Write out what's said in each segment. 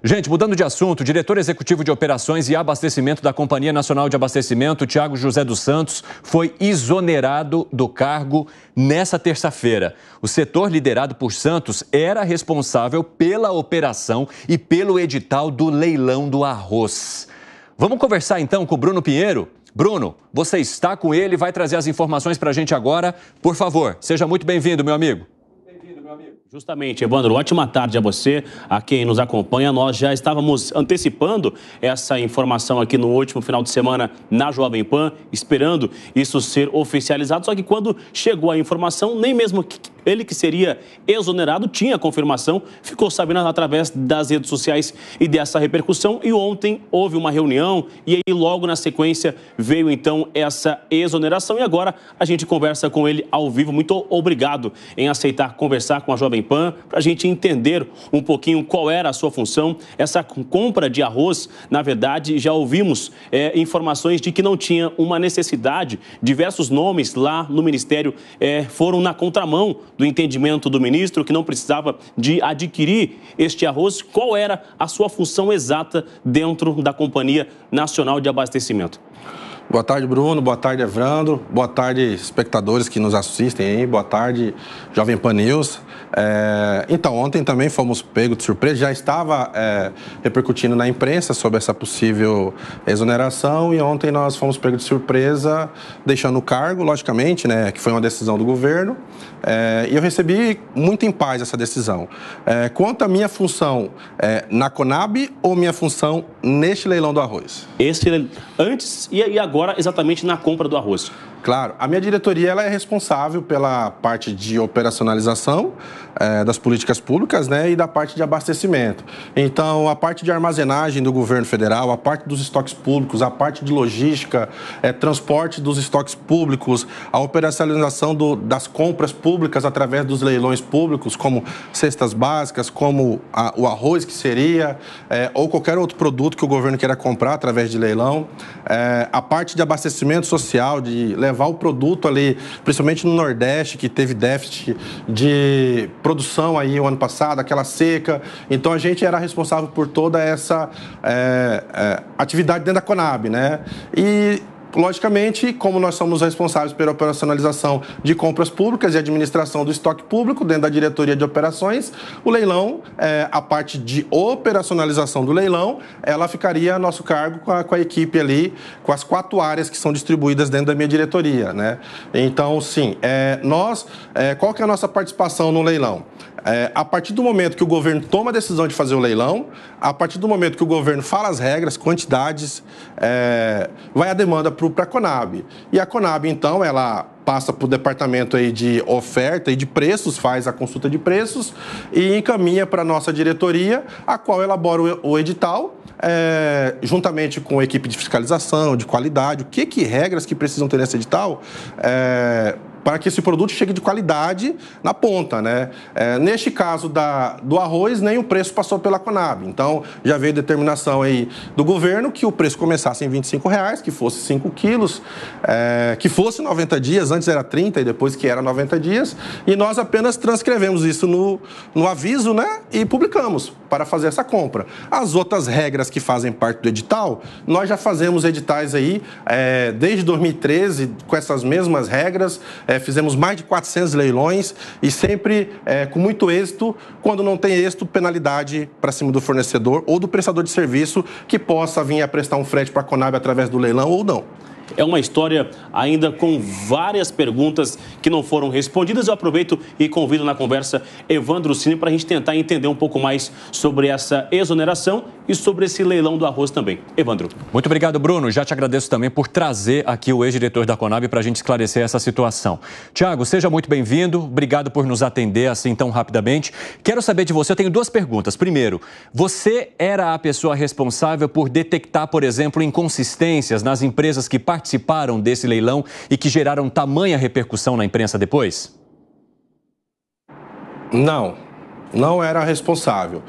Gente, mudando de assunto, o diretor executivo de operações e abastecimento da Companhia Nacional de Abastecimento, Tiago José dos Santos, foi exonerado do cargo nessa terça-feira. O setor liderado por Santos era responsável pela operação e pelo edital do leilão do arroz. Vamos conversar então com o Bruno Pinheiro? Bruno, você está com ele, vai trazer as informações para a gente agora. Por favor, seja muito bem-vindo, meu amigo. Justamente, Evandro, ótima tarde a você, a quem nos acompanha. Nós já estávamos antecipando essa informação aqui no último final de semana na Jovem Pan, esperando isso ser oficializado. Só que quando chegou a informação, nem mesmo ele que seria exonerado tinha confirmação, ficou sabendo através das redes sociais e dessa repercussão. E ontem houve uma reunião e aí logo na sequência veio então essa exoneração. E agora a gente conversa com ele ao vivo. Muito obrigado em aceitar conversar com a Jovem Pan, para a gente entender um pouquinho qual era a sua função. Essa compra de arroz, na verdade, já ouvimos informações de que não tinha uma necessidade. Diversos nomes lá no Ministério foram na contramão do entendimento do ministro, que não precisava de adquirir este arroz. Qual era a sua função exata dentro da Companhia Nacional de Abastecimento? Boa tarde, Bruno. Boa tarde, Evandro. Boa tarde, espectadores que nos assistem aí. Boa tarde, Jovem Pan News. Então, ontem também fomos pegos de surpresa. Já estava repercutindo na imprensa sobre essa possível exoneração e ontem nós fomos pegos de surpresa, deixando o cargo, logicamente, né, que foi uma decisão do governo. E eu recebi muito em paz essa decisão. Quanto à minha função na Conab ou minha função neste leilão do arroz? Antes e agora exatamente na compra do arroz. Claro, a minha diretoria ela é responsável pela parte de operacionalização das políticas públicas, né, e da parte de abastecimento. Então, a parte de armazenagem do governo federal, a parte dos estoques públicos, a parte de logística, transporte dos estoques públicos, a operacionalização das compras públicas através dos leilões públicos, como cestas básicas, como o arroz que seria, ou qualquer outro produto que o governo queira comprar através de leilão. A parte de abastecimento social, de levar o produto ali, principalmente no Nordeste, que teve déficit de produção aí o ano passado, aquela seca. Então, a gente era responsável por toda essa atividade dentro da Conab, né? E, logicamente, como nós somos responsáveis pela operacionalização de compras públicas e administração do estoque público dentro da diretoria de operações, o leilão, a parte de operacionalização do leilão, ela ficaria a nosso cargo com a equipe ali, com as 4 áreas que são distribuídas dentro da minha diretoria, né? Então, sim, qual que é a nossa participação no leilão? A partir do momento que o governo toma a decisão de fazer o leilão, a partir do momento que o governo fala as regras, quantidades, vai a demanda para a Conab. E a Conab, então, ela passa para o departamento aí de oferta e de preços, faz a consulta de preços e encaminha para a nossa diretoria, a qual elabora o edital, juntamente com a equipe de fiscalização, de qualidade, que regras que precisam ter nesse edital, para que esse produto chegue de qualidade na ponta, né? Neste caso do arroz, nem o preço passou pela Conab. Então, já veio determinação aí do governo que o preço começasse em R$25, que fosse 5 quilos, que fosse 90 dias, antes era 30 e depois que era 90 dias, e nós apenas transcrevemos isso no aviso, né? E publicamos para fazer essa compra. As outras regras que fazem parte do edital, nós já fazemos editais aí desde 2013 com essas mesmas regras. Fizemos mais de 400 leilões e sempre com muito êxito. Quando não tem êxito, penalidade para cima do fornecedor ou do prestador de serviço que possa vir a prestar um frete para a Conab através do leilão ou não. É uma história ainda com várias perguntas que não foram respondidas. Eu aproveito e convido na conversa Evandro Cini para a gente tentar entender um pouco mais sobre essa exoneração e sobre esse leilão do arroz também. Evandro. Muito obrigado, Bruno. Já te agradeço também por trazer aqui o ex-diretor da Conab para a gente esclarecer essa situação. Tiago, seja muito bem-vindo. Obrigado por nos atender assim tão rapidamente. Quero saber de você, eu tenho 2 perguntas. Primeiro, você era a pessoa responsável por detectar, por exemplo, inconsistências nas empresas que participaram desse leilão e que geraram tamanha repercussão na imprensa depois? Não era responsável.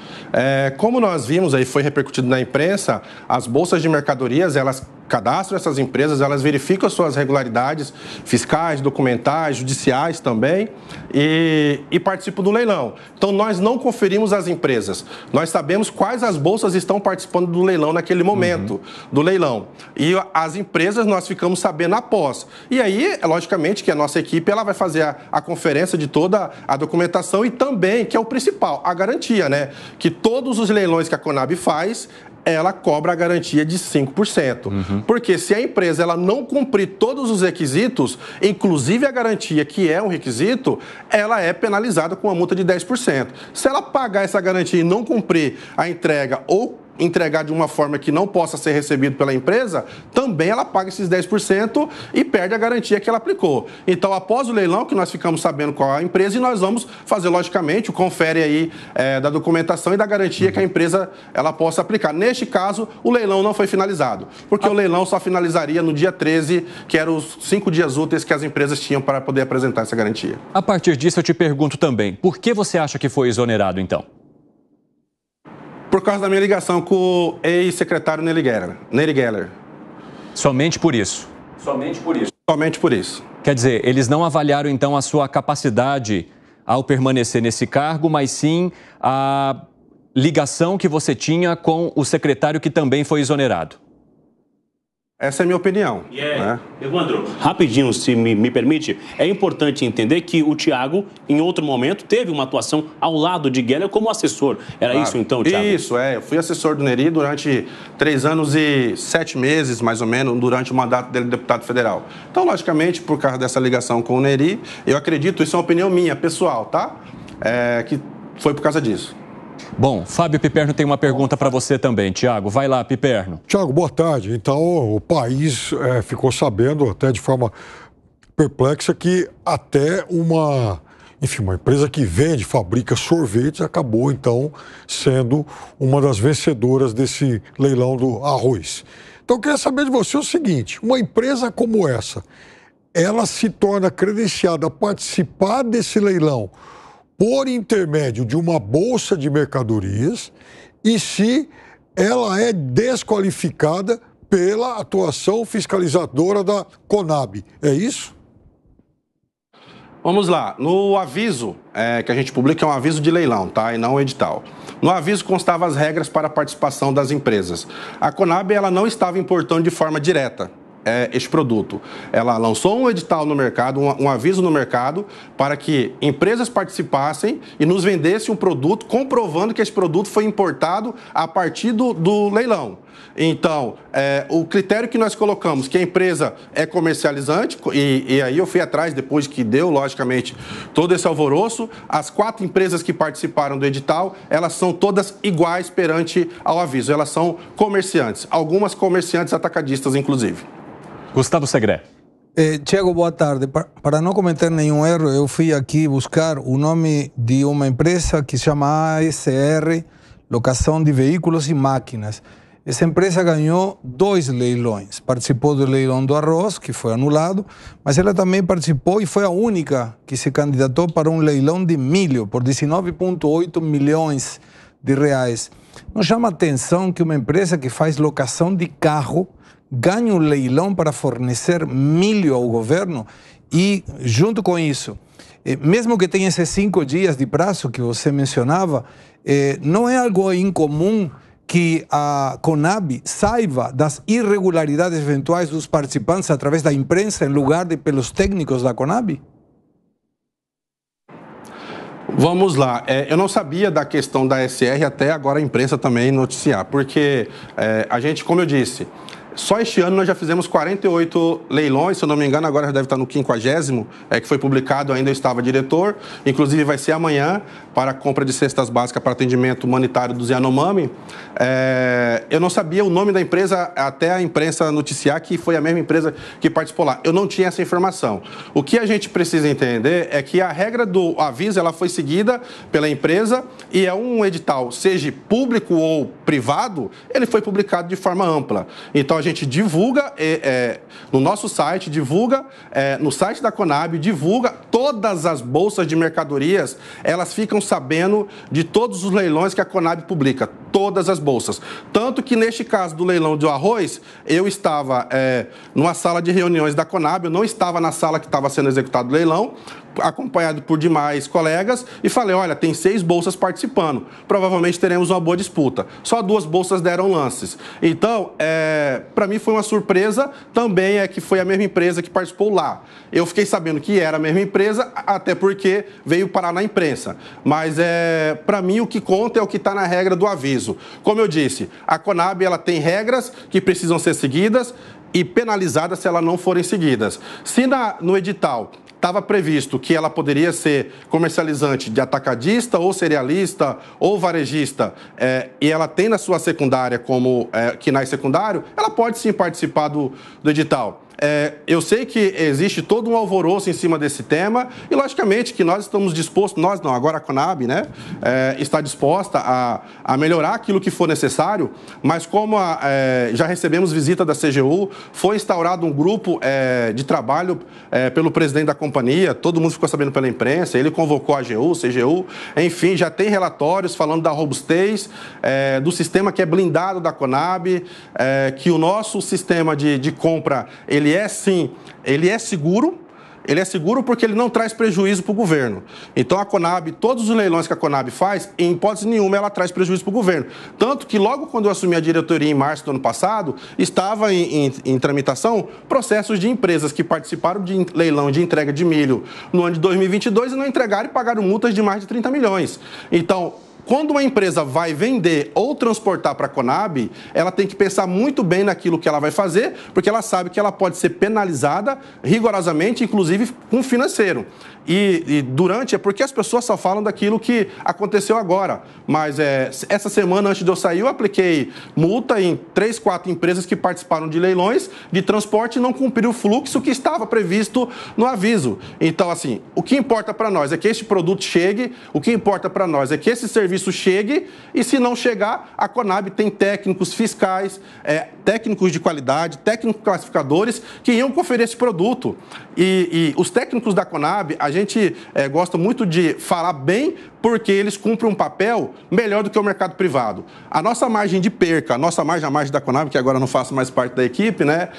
Como nós vimos aí, foi repercutido na imprensa, as bolsas de mercadorias, elas cadastram essas empresas, elas verificam as suas regularidades fiscais, documentais, judiciais também e participam do leilão. Então, nós não conferimos as empresas. Nós sabemos quais as bolsas estão participando do leilão naquele momento do leilão. E as empresas nós ficamos sabendo após. E aí, logicamente, que a nossa equipe ela vai fazer a conferência de toda a documentação e também, que é o principal, a garantia, né? Que todos os leilões que a Conab faz, ela cobra a garantia de 5%. Porque se a empresa ela não cumprir todos os requisitos, inclusive a garantia, que é um requisito, ela é penalizada com uma multa de 10%. Se ela pagar essa garantia e não cumprir a entrega ou entregar de uma forma que não possa ser recebido pela empresa, também ela paga esses 10% e perde a garantia que ela aplicou. Então, após o leilão, que nós ficamos sabendo qual é a empresa, e nós vamos fazer, logicamente, o confere aí da documentação e da garantia que a empresa ela possa aplicar. Neste caso, o leilão não foi finalizado, porque o leilão só finalizaria no dia 13, que eram os 5 dias úteis que as empresas tinham para poder apresentar essa garantia. A partir disso, eu te pergunto também, por que você acha que foi exonerado, então? Por causa da minha ligação com o ex-secretário Nery Geller. Somente por isso? Somente por isso. Somente por isso. Quer dizer, eles não avaliaram, então, a sua capacidade ao permanecer nesse cargo, mas sim a ligação que você tinha com o secretário que também foi exonerado. Essa é a minha opinião. Evandro, rapidinho, se me permite, é importante entender que o Thiago, em outro momento, teve uma atuação ao lado de Geller como assessor. Era isso, então, Thiago? Isso, eu fui assessor do Nery durante 3 anos e 7 meses, mais ou menos, durante o mandato dele de deputado federal. Então, logicamente, por causa dessa ligação com o Nery, eu acredito, isso é uma opinião minha, pessoal, tá? Que foi por causa disso. Bom, Fábio Piperno tem uma pergunta para você também. Tiago, vai lá, Piperno. Tiago, boa tarde. Então, o país ficou sabendo, até de forma perplexa, que até uma empresa que vende, fabrica sorvetes, acabou, então, sendo uma das vencedoras desse leilão do arroz. Então, eu queria saber de você o seguinte, uma empresa como essa, ela se torna credenciada a participar desse leilão por intermédio de uma bolsa de mercadorias e se ela é desqualificada pela atuação fiscalizadora da Conab. É isso? Vamos lá. No aviso que a gente publica é um aviso de leilão, tá? E não um edital. No aviso constavam as regras para a participação das empresas. A Conab ela não estava importando de forma direta este produto. Ela lançou um edital no mercado, um aviso no mercado, para que empresas participassem e nos vendessem um produto, comprovando que esse produto foi importado a partir do leilão. Então, o critério que nós colocamos, que a empresa é comercializante, e aí eu fui atrás, depois que deu, logicamente, todo esse alvoroço, as 4 empresas que participaram do edital, elas são todas iguais perante ao aviso, elas são comerciantes, algumas comerciantes atacadistas, inclusive. Gustavo Segré. Tiago, boa tarde. Para não cometer nenhum erro, eu fui aqui buscar o nome de uma empresa que se chama ASR, Locação de Veículos e Máquinas. Essa empresa ganhou 2 leilões. Participou do leilão do arroz, que foi anulado, mas ela também participou e foi a única que se candidatou para um leilão de milho por 19,8 milhões de reais. Não chama atenção que uma empresa que faz locação de carro ganha um leilão para fornecer milho ao governo e, junto com isso, mesmo que tenha esses 5 dias de prazo que você mencionava, não é algo incomum que a Conab saiba das irregularidades eventuais dos participantes através da imprensa em lugar de pelos técnicos da Conab? Vamos lá. Eu não sabia da questão da SR até agora a imprensa também noticiar, porque a gente, como eu disse, só este ano nós já fizemos 48 leilões, se eu não me engano, agora já deve estar no 50º, que foi publicado, ainda eu estava diretor, inclusive vai ser amanhã para a compra de cestas básicas para atendimento humanitário do Yanomami. Eu não sabia o nome da empresa até a imprensa noticiar que foi a mesma empresa que participou lá. Eu não tinha essa informação. O que a gente precisa entender é que a regra do aviso ela foi seguida pela empresa e é um edital, seja público ou privado, ele foi publicado de forma ampla. Então, a gente divulga no nosso site, divulga no site da Conab, divulga todas as bolsas de mercadorias, elas ficam sabendo de todos os leilões que a Conab publica, todas as bolsas. Tanto que, neste caso do leilão do arroz, eu estava numa sala de reuniões da Conab, eu não estava na sala que estava sendo executado o leilão, acompanhado por demais colegas, e falei, olha, tem 6 bolsas participando, provavelmente teremos uma boa disputa. Só 2 bolsas deram lances. Então, para mim foi uma surpresa, também que foi a mesma empresa que participou lá. Eu fiquei sabendo que era a mesma empresa, até porque veio parar na imprensa. Mas, para mim, o que conta é o que está na regra do aviso. Como eu disse, a Conab ela tem regras que precisam ser seguidas e penalizadas se elas não forem seguidas. Se no edital estava previsto que ela poderia ser comercializante de atacadista ou cerealista ou varejista, e ela tem na sua secundária como KNAI secundário, ela pode sim participar do edital. Eu sei que existe todo um alvoroço em cima desse tema e, logicamente, que nós estamos dispostos, nós não, agora a Conab, né, está disposta a melhorar aquilo que for necessário, mas como já recebemos visita da CGU, foi instaurado um grupo de trabalho pelo presidente da companhia, todo mundo ficou sabendo pela imprensa, ele convocou a AGU, CGU, enfim, já tem relatórios falando da robustez, do sistema que é blindado da Conab, que o nosso sistema de compra, ele é seguro porque ele não traz prejuízo para o governo. Então, a Conab, todos os leilões que a Conab faz, em hipótese nenhuma, ela traz prejuízo para o governo. Tanto que, logo quando eu assumi a diretoria em março do ano passado, estava em tramitação processos de empresas que participaram de leilão de entrega de milho no ano de 2022 e não entregaram e pagaram multas de mais de 30 milhões. Então, quando uma empresa vai vender ou transportar para a Conab, ela tem que pensar muito bem naquilo que ela vai fazer, porque ela sabe que ela pode ser penalizada rigorosamente, inclusive com financeiro. E durante, porque as pessoas só falam daquilo que aconteceu agora. Mas essa semana, antes de eu sair, eu apliquei multa em 3, 4 empresas que participaram de leilões de transporte e não cumpriram o fluxo que estava previsto no aviso. Então, assim, o que importa para nós é que esse produto chegue, o que importa para nós é que esse serviço chegue, e se não chegar, a Conab tem técnicos fiscais, técnicos de qualidade, técnicos classificadores que iam conferir esse produto. E os técnicos da Conab, a gente gosta muito de falar bem, porque eles cumprem um papel melhor do que o mercado privado. A nossa margem de perca, a margem da Conab, que agora não faço mais parte da equipe, né?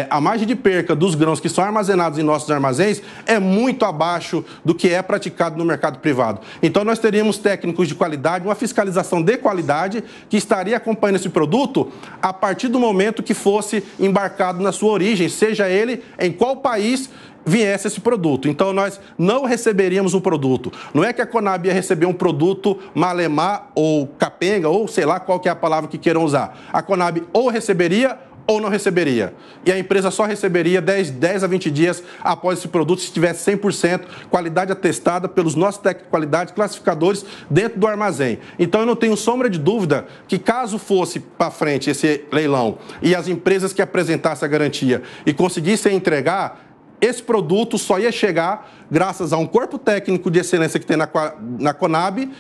A margem de perca dos grãos que são armazenados em nossos armazéns é muito abaixo do que é praticado no mercado privado. Então, nós teríamos técnicos de qualidade, uma fiscalização de qualidade que estaria acompanhando esse produto a partir do momento que fosse embarcado na sua origem, seja ele em qual país viesse esse produto. Então, nós não receberíamos um produto. Não é que a Conab ia receber um produto malemar ou capenga, ou sei lá qual que é a palavra que queiram usar. A Conab ou receberia ou não receberia. E a empresa só receberia 10 a 20 dias após esse produto, se tivesse 100% qualidade atestada pelos nossos técnicos de qualidade, classificadores dentro do armazém. Então, eu não tenho sombra de dúvida que, caso fosse para frente esse leilão e as empresas que apresentassem a garantia e conseguissem entregar, esse produto só ia chegar graças a um corpo técnico de excelência que tem na Conab,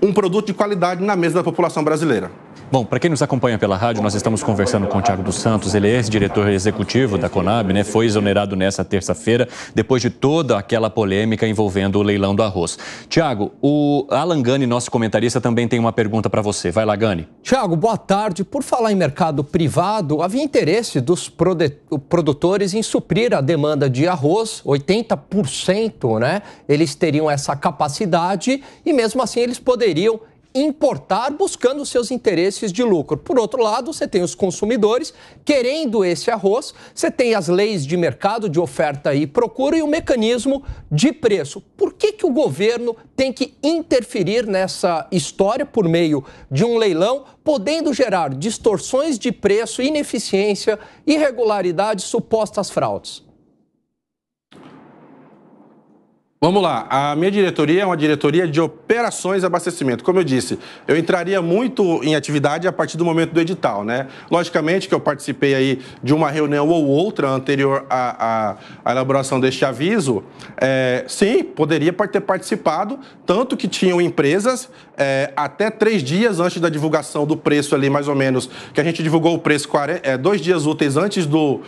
um produto de qualidade na mesa da população brasileira. Bom, para quem nos acompanha pela rádio, nós estamos conversando com o Thiago dos Santos, ele é ex-diretor executivo da Conab, né? Foi exonerado nessa terça-feira, depois de toda aquela polêmica envolvendo o leilão do arroz. Thiago, o Alan Gani, nosso comentarista, também tem uma pergunta para você. Vai lá, Gani. Thiago, boa tarde. Por falar em mercado privado, havia interesse dos produtores em suprir a demanda de arroz, 80%, né? Eles teriam essa capacidade e, mesmo assim, eles poderiam importar buscando seus interesses de lucro. Por outro lado, você tem os consumidores querendo esse arroz, você tem as leis de mercado, de oferta e procura e o mecanismo de preço. Por que o governo tem que interferir nessa história por meio de um leilão, podendo gerar distorções de preço, ineficiência, irregularidades, supostas fraudes? Vamos lá, a minha diretoria é uma diretoria de operações e abastecimento. Como eu disse, eu entraria muito em atividade a partir do momento do edital, né? Logicamente que eu participei aí de uma reunião ou outra anterior à elaboração deste aviso. Sim, poderia ter participado, tanto que tinham empresas até 3 dias antes da divulgação do preço ali, mais ou menos, que a gente divulgou o preço 2 dias úteis antes do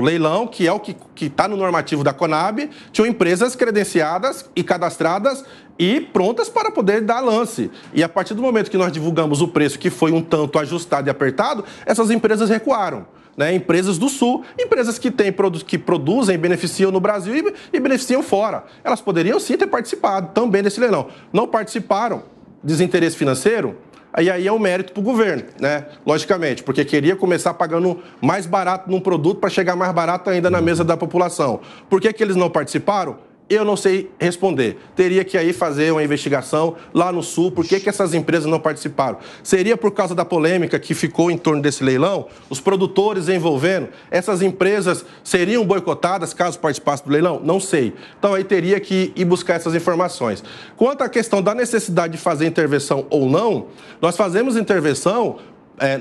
leilão, que é o que está no normativo da Conab, tinham empresas credenciadas e cadastradas e prontas para poder dar lance. E a partir do momento que nós divulgamos o preço, que foi um tanto ajustado e apertado, essas empresas recuaram. Né? Empresas do Sul, empresas que produzem, beneficiam no Brasil e beneficiam fora. Elas poderiam sim ter participado também desse leilão. Não participaram, desinteresse financeiro, aí é um mérito para o governo, né? Logicamente, porque queria começar pagando mais barato num produto para chegar mais barato ainda na mesa da população. Por que eles não participaram? Eu não sei responder. Teria que aí fazer uma investigação lá no Sul, por que essas empresas não participaram. Seria por causa da polêmica que ficou em torno desse leilão? Os produtores envolvendo, essas empresas seriam boicotadas caso participassem do leilão? Não sei. Então aí teria que ir buscar essas informações. Quanto à questão da necessidade de fazer intervenção ou não, nós fazemos intervenção,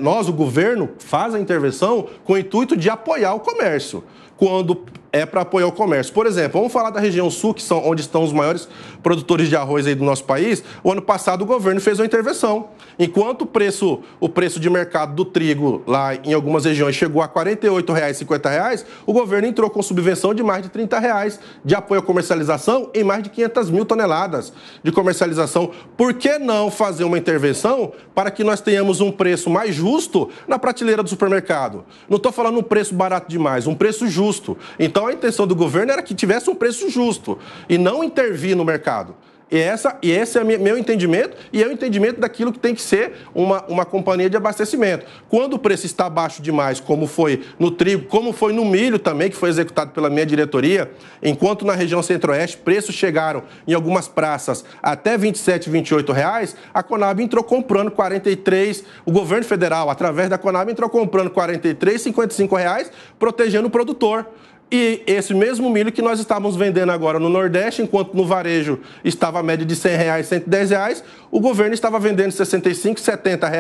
nós, o governo, faz a intervenção com o intuito de apoiar o comércio. Quando é para apoiar o comércio. Por exemplo, vamos falar da região sul, que onde estão os maiores produtores de arroz aí do nosso país. O ano passado o governo fez uma intervenção. Enquanto o preço de mercado do trigo lá em algumas regiões chegou a R$ 48,50, o governo entrou com subvenção de mais de R$ 30 de apoio à comercialização em mais de 500 mil toneladas de comercialização. Por que não fazer uma intervenção para que nós tenhamos um preço mais justo na prateleira do supermercado? Não estou falando um preço barato demais, um preço justo. Então, a intenção do governo era que tivesse um preço justo e não intervir no mercado. E esse é meu entendimento e é o entendimento daquilo que tem que ser uma companhia de abastecimento. Quando o preço está baixo demais, como foi no trigo, como foi no milho também, que foi executado pela minha diretoria, enquanto na região centro-oeste preços chegaram em algumas praças até R$ 27, R$ 28, a Conab entrou comprando 43, o governo federal, através da Conab, entrou comprando 43, R$ 55, protegendo o produtor. E esse mesmo milho que nós estávamos vendendo agora no Nordeste, enquanto no varejo estava a média de R$ 100, R$ 110, o governo estava vendendo R$ 65, R$ 70,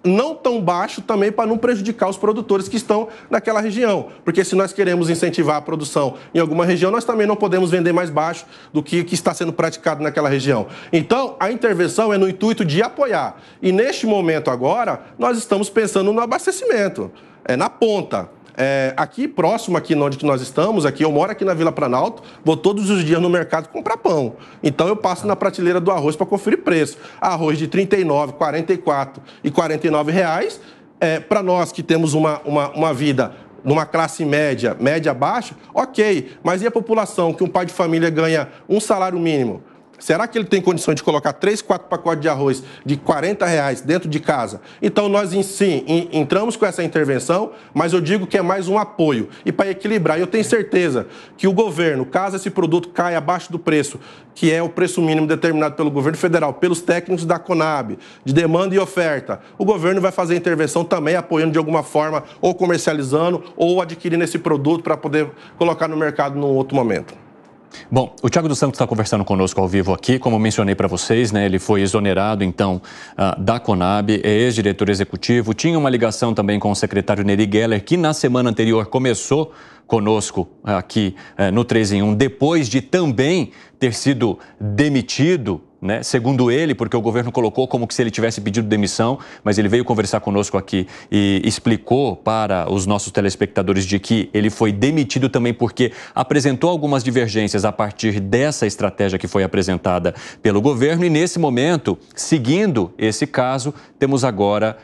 não tão baixo também para não prejudicar os produtores que estão naquela região. Porque se nós queremos incentivar a produção em alguma região, nós também não podemos vender mais baixo do que está sendo praticado naquela região. Então, a intervenção é no intuito de apoiar. E neste momento agora, nós estamos pensando no abastecimento, na ponta. Aqui próximo, aqui onde nós estamos, eu moro aqui na Vila Planalto, vou todos os dias no mercado comprar pão. Então eu passo na prateleira do arroz para conferir preço. Arroz de R$ 39, R$ 44 e R$ 49, para nós que temos uma vida numa classe média baixa, ok. Mas e a população que um pai de família ganha um salário mínimo? Será que ele tem condições de colocar 3, 4 pacotes de arroz de R$ 40 dentro de casa? Então, nós, sim, entramos com essa intervenção, mas eu digo que é mais um apoio. E para equilibrar, eu tenho certeza que o governo, caso esse produto caia abaixo do preço, que é o preço mínimo determinado pelo governo federal, pelos técnicos da Conab, de demanda e oferta, o governo vai fazer a intervenção também apoiando de alguma forma, ou comercializando, ou adquirindo esse produto para poder colocar no mercado num outro momento. Bom, o Thiago dos Santos está conversando conosco ao vivo aqui, como mencionei para vocês, né? Ele foi exonerado, então, da Conab, é ex-diretor executivo, tinha uma ligação também com o secretário Neri Geller, que na semana anterior começou conosco aqui no 3 em 1, depois de também ter sido demitido, né? Segundo ele, porque o governo colocou como que se ele tivesse pedido demissão, mas ele veio conversar conosco aqui e explicou para os nossos telespectadores de que ele foi demitido também porque apresentou algumas divergências a partir dessa estratégia que foi apresentada pelo governo. E nesse momento, seguindo esse caso, temos agora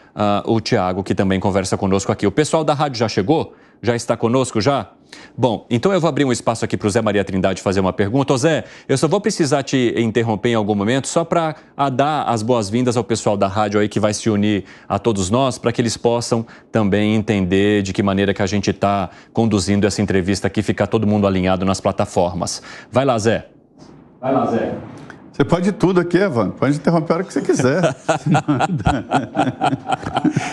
o Thiago, que também conversa conosco aqui. O pessoal da rádio já chegou? Já está conosco já? Bom, então eu vou abrir um espaço aqui para o Zé Maria Trindade fazer uma pergunta. Ô Zé, eu só vou precisar te interromper em algum momento só para dar as boas-vindas ao pessoal da rádio aí que vai se unir a todos nós, para que eles possam também entender de que maneira que a gente está conduzindo essa entrevista aqui, ficar todo mundo alinhado nas plataformas. Vai lá, Zé. Vai lá, Zé. Você pode tudo aqui, Evandro. Pode interromper a hora que você quiser.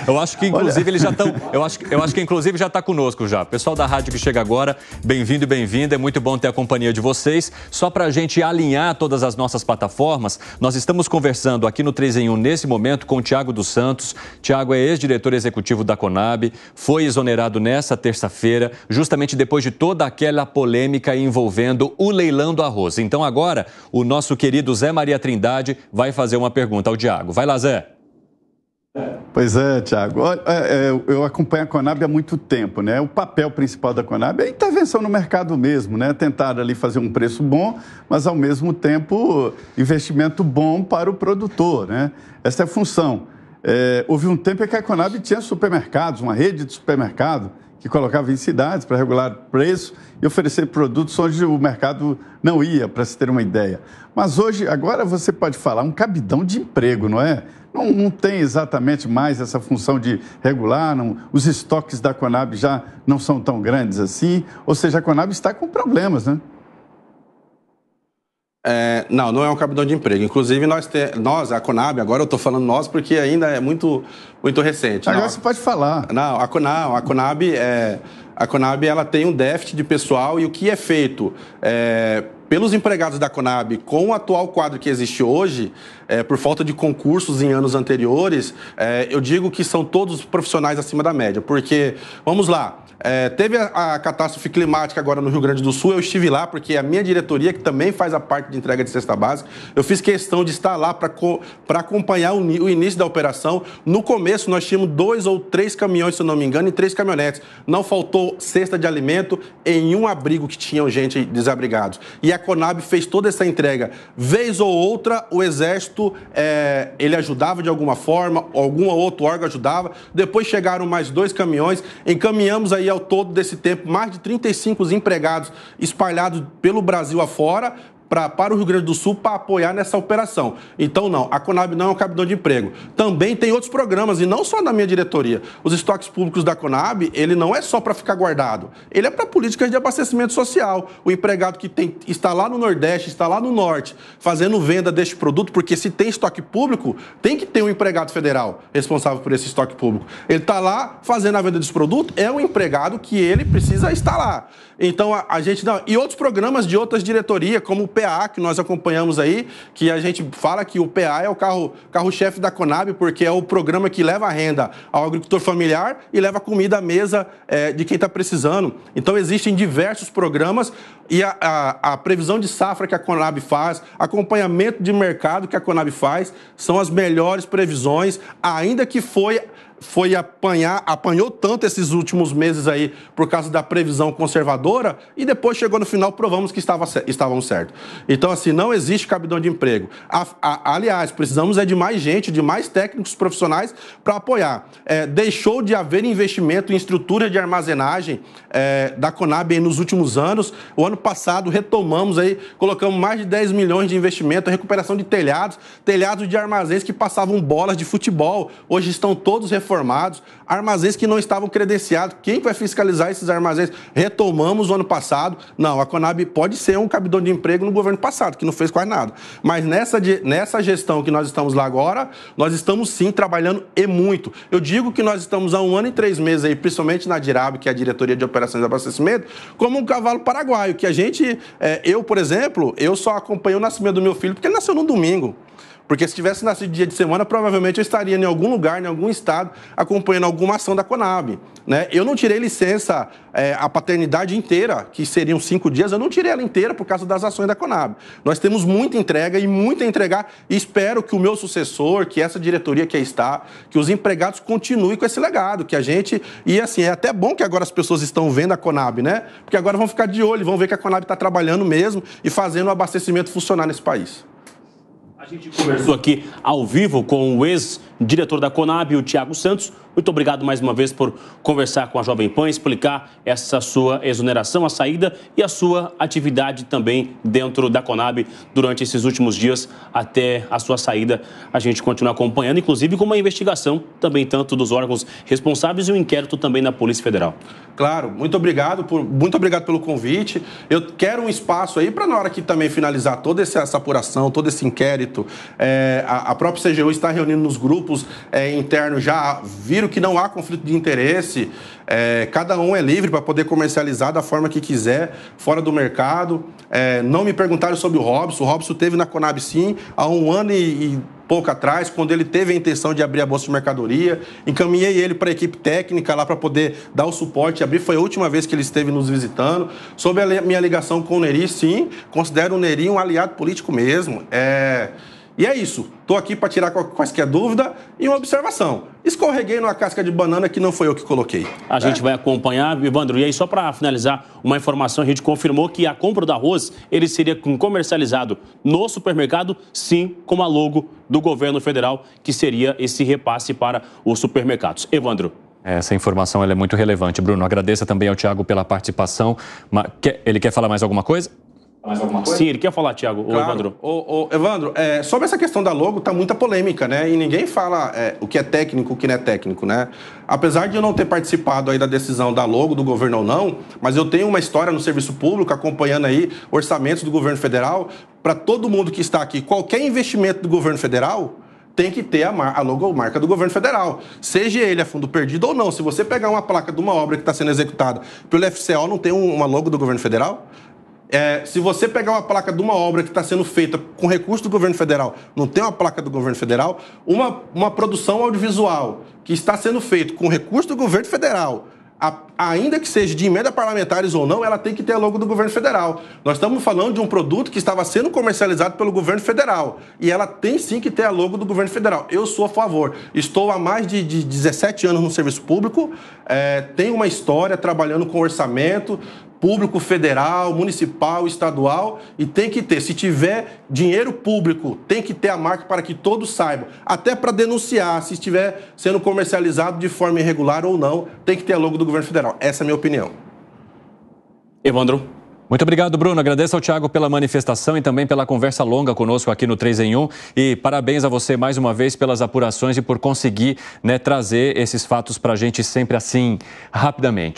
Eu acho que, inclusive, eles já estão... Eu acho que, inclusive, já está conosco já. Pessoal da rádio que chega agora, bem-vindo e bem-vinda. É muito bom ter a companhia de vocês. Só para a gente alinhar todas as nossas plataformas, nós estamos conversando aqui no 3 em 1, nesse momento, com o Thiago dos Santos. Thiago é ex-diretor executivo da Conab, foi exonerado nessa terça-feira, justamente depois de toda aquela polêmica envolvendo o leilão do arroz. Então, agora, o nosso querido Zé Maria Trindade vai fazer uma pergunta ao Thiago. Vai lá, Zé. Pois é, Thiago. Eu acompanho a Conab há muito tempo, né? O papel principal da Conab é a intervenção no mercado mesmo, né? Tentar ali fazer um preço bom, mas ao mesmo tempo investimento bom para o produtor, né? Essa é a função. Houve um tempo em que a Conab tinha supermercados, uma rede de supermercado que colocava em cidades para regular preço e oferecer produtos onde o mercado não ia, para se ter uma ideia. Mas hoje, agora você pode falar um cabidão de emprego, não é? Não tem exatamente mais essa função de regular, os estoques da Conab já não são tão grandes assim, ou seja, a Conab está com problemas, né? Não é um cabidão de emprego. Inclusive, nós, a Conab, agora eu estou falando nós porque ainda é muito, muito recente. Agora você pode falar. A Conab ela tem um déficit de pessoal e o que é feito pelos empregados da Conab com o atual quadro que existe hoje, por falta de concursos em anos anteriores, eu digo que são todos profissionais acima da média. Porque, vamos lá, teve a catástrofe climática agora no Rio Grande do Sul, eu estive lá porque a minha diretoria, que também faz a parte de entrega de cesta básica, eu fiz questão de estar lá para acompanhar o início da operação. No começo nós tínhamos 2 ou 3 caminhões, se eu não me engano, e 3 caminhonetes. Não faltou cesta de alimento em um abrigo que tinham gente desabrigados. E a Conab fez toda essa entrega. Vez ou outra, o Exército, ele ajudava de alguma forma, algum outro órgão ajudava. Depois chegaram mais 2 caminhões, encaminhamos aí ao todo desse tempo mais de 35 empregados espalhados pelo Brasil afora, para o Rio Grande do Sul para apoiar nessa operação. Então, não, a Conab não é um cabidão de emprego. Também tem outros programas, e não só da minha diretoria. Os estoques públicos da Conab, ele não é só para ficar guardado. Ele é para políticas de abastecimento social. O empregado que está lá no Nordeste, está lá no Norte, fazendo venda deste produto, porque se tem estoque público, tem que ter um empregado federal responsável por esse estoque público. Ele está lá fazendo a venda desse produto, é um empregado que ele precisa estar lá. Então, a gente não... E outros programas de outras diretorias, como o PA, que nós acompanhamos aí, que a gente fala que o PA é o carro-chefe da Conab, porque é o programa que leva a renda ao agricultor familiar e leva comida à mesa de quem está precisando. Então, existem diversos programas e a previsão de safra que a Conab faz, acompanhamento de mercado que a Conab faz, são as melhores previsões, ainda que apanhou tanto esses últimos meses aí por causa da previsão conservadora e depois chegou no final, provamos que estavam certos. Então, assim, não existe cabidão de emprego. Aliás, precisamos de mais gente, de mais técnicos profissionais para apoiar. Deixou de haver investimento em estrutura de armazenagem da Conab aí nos últimos anos. O ano passado retomamos aí, colocamos mais de 10 milhões de investimento, a recuperação de telhados de armazéns que passavam bolas de futebol. Hoje estão todos reformados, armazéns que não estavam credenciados. Quem vai fiscalizar esses armazéns? Retomamos o ano passado. Não, a Conab pode ser um cabidão de emprego no governo passado, que não fez quase nada. Mas nessa gestão que nós estamos lá agora, nós estamos sim trabalhando e muito. Eu digo que nós estamos há 1 ano e 3 meses aí, principalmente na DIRAB, que é a Diretoria de Operações de Abastecimento, como um cavalo paraguaio, que a gente, eu, por exemplo, eu só acompanhei o nascimento do meu filho porque ele nasceu no domingo. Porque se tivesse nascido dia de semana, provavelmente eu estaria em algum lugar, em algum estado, acompanhando alguma ação da Conab, né? Eu não tirei licença, a paternidade inteira, que seriam 5 dias, eu não tirei ela inteira por causa das ações da Conab. Nós temos muita entrega e muito a entregar e espero que o meu sucessor, que essa diretoria que aí está, que os empregados continuem com esse legado, que a gente... E assim, é até bom que agora as pessoas estão vendo a Conab, né? Porque agora vão ficar de olho, vão ver que a Conab está trabalhando mesmo e fazendo o abastecimento funcionar nesse país. A gente conversou aqui ao vivo com o ex-diretor da Conab, o Thiago Santos. Muito obrigado mais uma vez por conversar com a Jovem Pan, explicar essa sua exoneração, a saída e a sua atividade também dentro da Conab durante esses últimos dias até a sua saída. A gente continua acompanhando, inclusive com uma investigação também tanto dos órgãos responsáveis e um inquérito também na Polícia Federal. Claro, muito obrigado pelo convite. Eu quero um espaço aí para na hora que também finalizar toda essa apuração, todo esse inquérito, a própria CGU está reunindo nos grupos grupos internos já viram que não há conflito de interesse. Cada um é livre para poder comercializar da forma que quiser, fora do mercado. Não me perguntaram sobre o Robson. O Robson teve na Conab, sim, há 1 ano e pouco atrás, quando ele teve a intenção de abrir a bolsa de mercadoria. Encaminhei ele para a equipe técnica lá para poder dar o suporte e abrir. Foi a última vez que ele esteve nos visitando. Sobre a minha ligação com o Neri, sim, considero o Neri um aliado político mesmo. E é isso. Estou aqui para tirar quaisquer dúvida e uma observação. Escorreguei numa casca de banana que não foi eu que coloquei. A gente vai acompanhar, Evandro. E aí, só para finalizar, uma informação, a gente confirmou que a compra do arroz, ele seria comercializado no supermercado, sim, com a logo do governo federal, que seria esse repasse para os supermercados. Evandro. Essa informação ela é muito relevante, Bruno. Agradeço também ao Thiago pela participação. Ele quer falar mais alguma coisa? Sim, ele quer falar, Thiago. Claro. Evandro. Evandro, sobre essa questão da logo, tá muita polêmica, né? E ninguém fala o que é técnico, o que não é técnico, né? Apesar de eu não ter participado aí da decisão da logo do governo ou não, mas eu tenho uma história no serviço público, acompanhando aí orçamentos do governo federal. Para todo mundo que está aqui, qualquer investimento do governo federal tem que ter a logomarca do governo federal. Seja ele a fundo perdido ou não. Se você pegar uma placa de uma obra que está sendo executada pelo FCO, não tem uma logo do governo federal? Se você pegar uma placa de uma obra que está sendo feita com recurso do governo federal, não tem uma placa do governo federal, uma produção audiovisual que está sendo feita com recurso do governo federal, ainda que seja de emenda parlamentares ou não, ela tem que ter a logo do governo federal. Nós estamos falando de um produto que estava sendo comercializado pelo governo federal e ela tem sim que ter a logo do governo federal. Eu sou a favor. Estou há mais de 17 anos no serviço público, tenho uma história trabalhando com orçamento público federal, municipal, estadual, e tem que ter. Se tiver dinheiro público, tem que ter a marca para que todos saibam. Até para denunciar se estiver sendo comercializado de forma irregular ou não, tem que ter a logo do governo federal. Essa é a minha opinião. Evandro. Muito obrigado, Bruno. Agradeço ao Thiago pela manifestação e também pela conversa longa conosco aqui no 3 em 1. E parabéns a você mais uma vez pelas apurações e por conseguir trazer esses fatos para a gente sempre assim, rapidamente.